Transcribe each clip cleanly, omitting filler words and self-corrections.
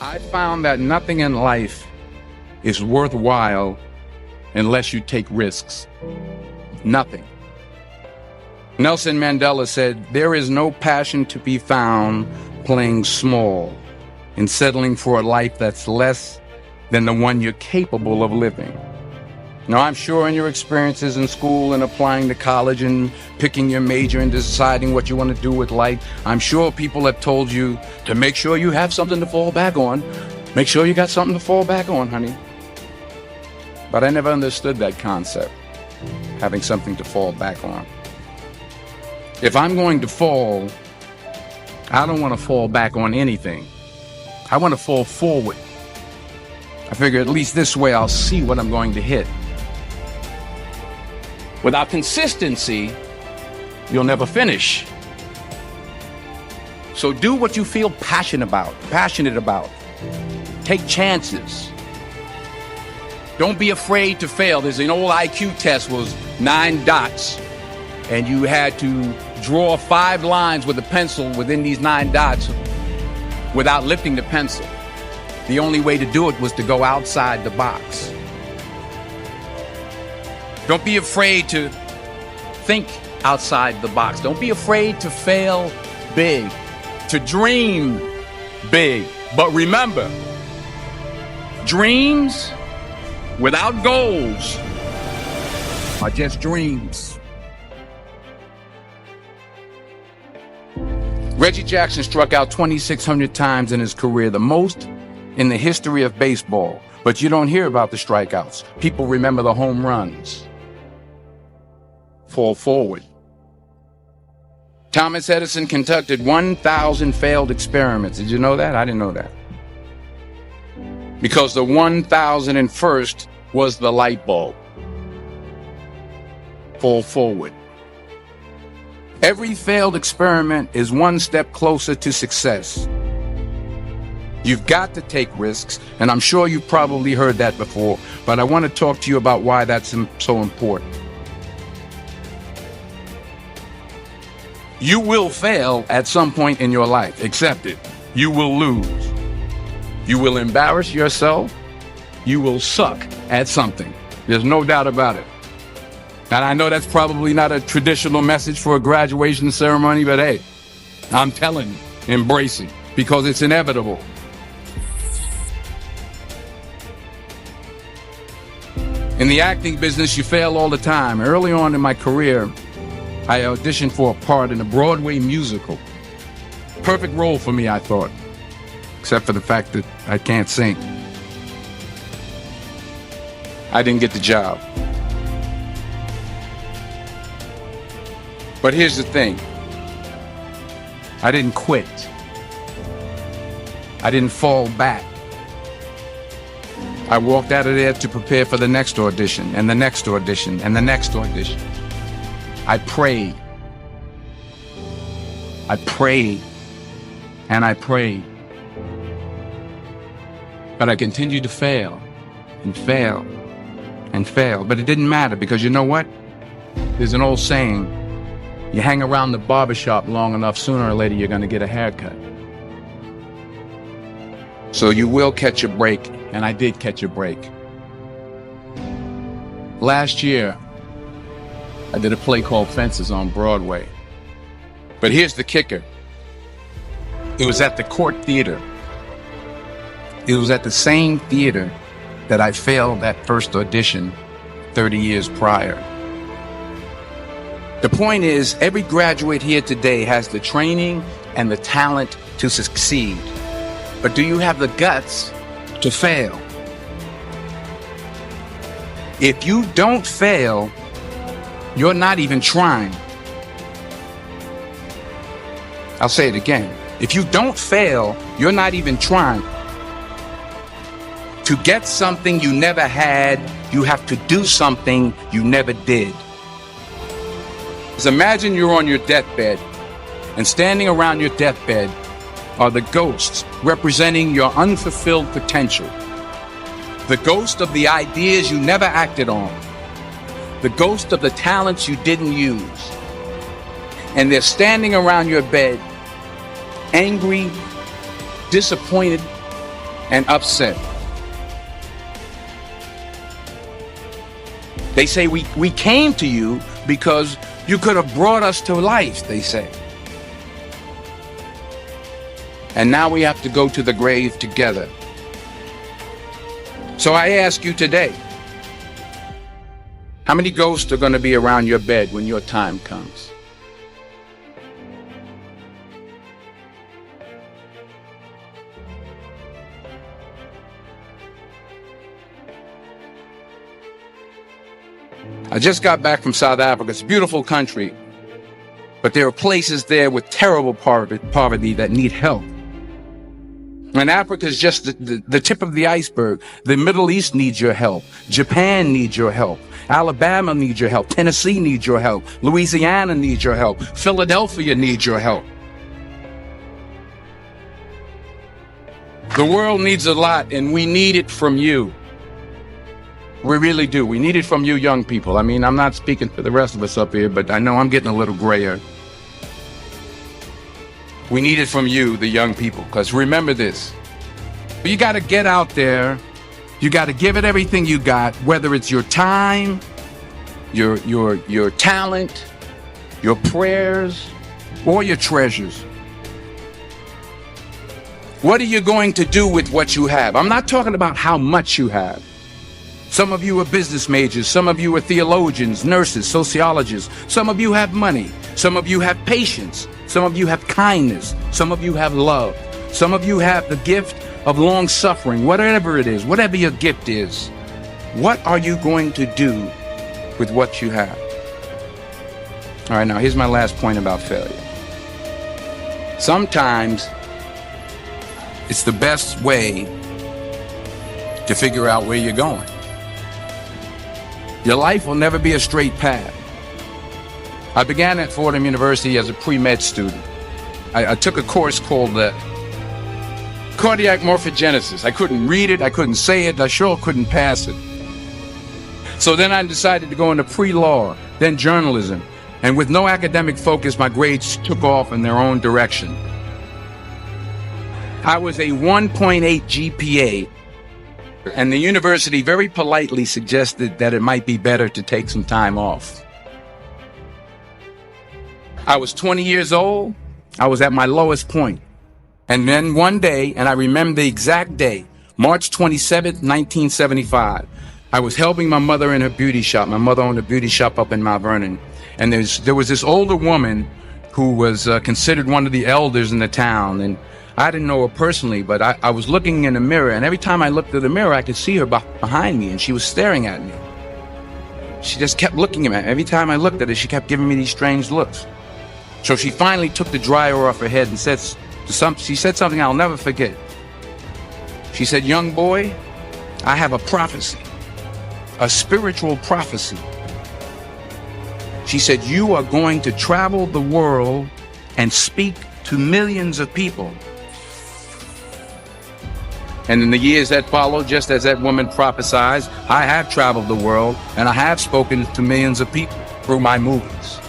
I found that nothing in life is worthwhile unless you take risks. Nothing. Nelson Mandela said, "There is no passion to be found playing small and settling for a life that's less than the one you're capable of living." Now, I'm sure in your experiences in school and applying to college and picking your major and deciding what you want to do with life, I'm sure people have told you to make sure you have something to fall back on. Make sure you got something to fall back on, honey. But I never understood that concept, having something to fall back on. If I'm going to fall, I don't want to fall back on anything. I want to fall forward. I figure at least this way I'll see what I'm going to hit. Without consistency, you'll never finish. So do what you feel passionate about. Take chances. Don't be afraid to fail. There's an old IQ test, was 9 dots, and you had to draw 5 lines with a pencil within these 9 dots without lifting the pencil. The only way to do it was to go outside the box. Don't be afraid to think outside the box. Don't be afraid to fail big, to dream big. But remember, dreams without goals are just dreams. Reggie Jackson struck out 2,600 times in his career, the most in the history of baseball. But you don't hear about the strikeouts. People remember the home runs. Fall forward. Thomas Edison conducted 1,000 failed experiments. Did you know that? I didn't know that. Because the 1,001st was the light bulb. Fall forward. Every failed experiment is one step closer to success. You've got to take risks, and I'm sure you've probably heard that before, but I want to talk to you about why that's so important. You will fail at some point in your life. Accept it. You will lose. You will embarrass yourself. You will suck at something. There's no doubt about it. And I know that's probably not a traditional message for a graduation ceremony, but hey, I'm telling you, embrace it, because it's inevitable. In the acting business, you fail all the time. Early on in my career, I auditioned for a part in a Broadway musical. Perfect role for me, I thought, except for the fact that I can't sing. I didn't get the job. But here's the thing. I didn't quit. I didn't fall back. I walked out of there to prepare for the next audition, and the next audition, and the next audition. I prayed. I prayed. And I prayed. But I continued to fail and fail and fail. But it didn't matter, because you know what? There's an old saying, you hang around the barbershop long enough, sooner or later you're going to get a haircut. So you will catch a break, and I did catch a break. Last year, I did a play called Fences on Broadway. But here's the kicker. It was at the Court Theater. It was at the same theater that I failed that first audition 30 years prior. The point is, every graduate here today has the training and the talent to succeed. But do you have the guts to fail? If you don't fail, you're not even trying. I'll say it again. If you don't fail, you're not even trying. To get something you never had, you have to do something you never did. Just imagine you're on your deathbed, and standing around your deathbed are the ghosts representing your unfulfilled potential. The ghost of the ideas you never acted on. The ghost of the talents you didn't use. And they're standing around your bed, angry, disappointed, and upset. They say we came to you because you could have brought us to life, they say. And now we have to go to the grave together. So I ask you today, how many ghosts are going to be around your bed when your time comes? I just got back from South Africa. It's a beautiful country, but there are places there with terrible poverty that need help. And Africa is just the tip of the iceberg. The Middle East needs your help. Japan needs your help. Alabama needs your help. Tennessee needs your help. Louisiana needs your help. Philadelphia needs your help. The world needs a lot, and we need it from you. We really do. We need it from you young people. I mean, I'm not speaking for the rest of us up here, but I know I'm getting a little grayer. We need it from you, the young people, because remember this. You got to get out there. You got to give it everything you got, whether it's your time, your talent, your prayers, or your treasures. What are you going to do with what you have? I'm not talking about how much you have. Some of you are business majors. Some of you are theologians, nurses, sociologists. Some of you have money. Some of you have patience. Some of you have kindness. Some of you have love. Some of you have the gift of long suffering. Whatever it is, whatever your gift is, what are you going to do with what you have? All right, now here's my last point about failure. Sometimes it's the best way to figure out where you're going. Your life will never be a straight path. I began at Fordham University as a pre-med student. I took a course called cardiac morphogenesis. I couldn't read it, I couldn't say it, I sure couldn't pass it. So then I decided to go into pre-law, then journalism. And with no academic focus, my grades took off in their own direction. I was a 1.8 GPA. And the university very politely suggested that it might be better to take some time off. I was 20 years old. I was at my lowest point. And then one day, and I remember the exact day, March 27th, 1975, I was helping my mother in her beauty shop. My mother owned a beauty shop up in Mount Vernon. And there was this older woman who was considered one of the elders in the town. And I didn't know her personally, but I was looking in the mirror, and every time I looked at the mirror, I could see her behind me, and she was staring at me. She just kept looking at me. Every time I looked at her, she kept giving me these strange looks. So she finally took the dryer off her head and she said something I'll never forget. She said, "Young boy, I have a prophecy, a spiritual prophecy." She said, "You are going to travel the world and speak to millions of people." And in the years that followed, just as that woman prophesied, I have traveled the world and I have spoken to millions of people through my movies.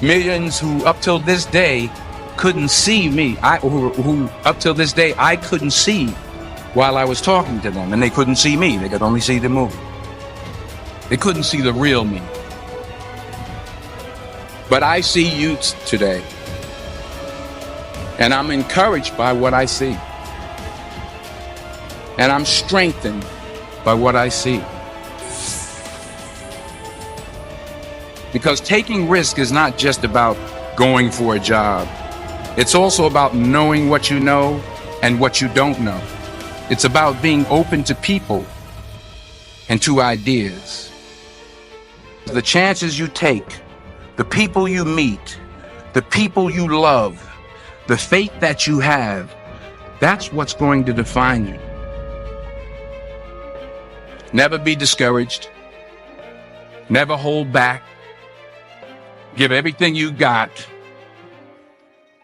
Millions who up till this day couldn't see me. Who up till this day I couldn't see while I was talking to them, and they couldn't see me. They could only see the movie. They couldn't see the real me. But I see you today, and I'm encouraged by what I see. And I'm strengthened by what I see. Because taking risk is not just about going for a job. It's also about knowing what you know and what you don't know. It's about being open to people and to ideas. The chances you take, the people you meet, the people you love, the faith that you have, that's what's going to define you. Never be discouraged. Never hold back. Give everything you got.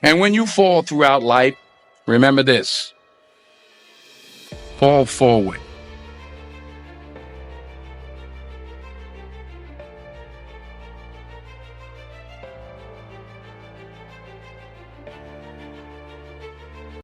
And when you fall throughout life, remember this: fall forward.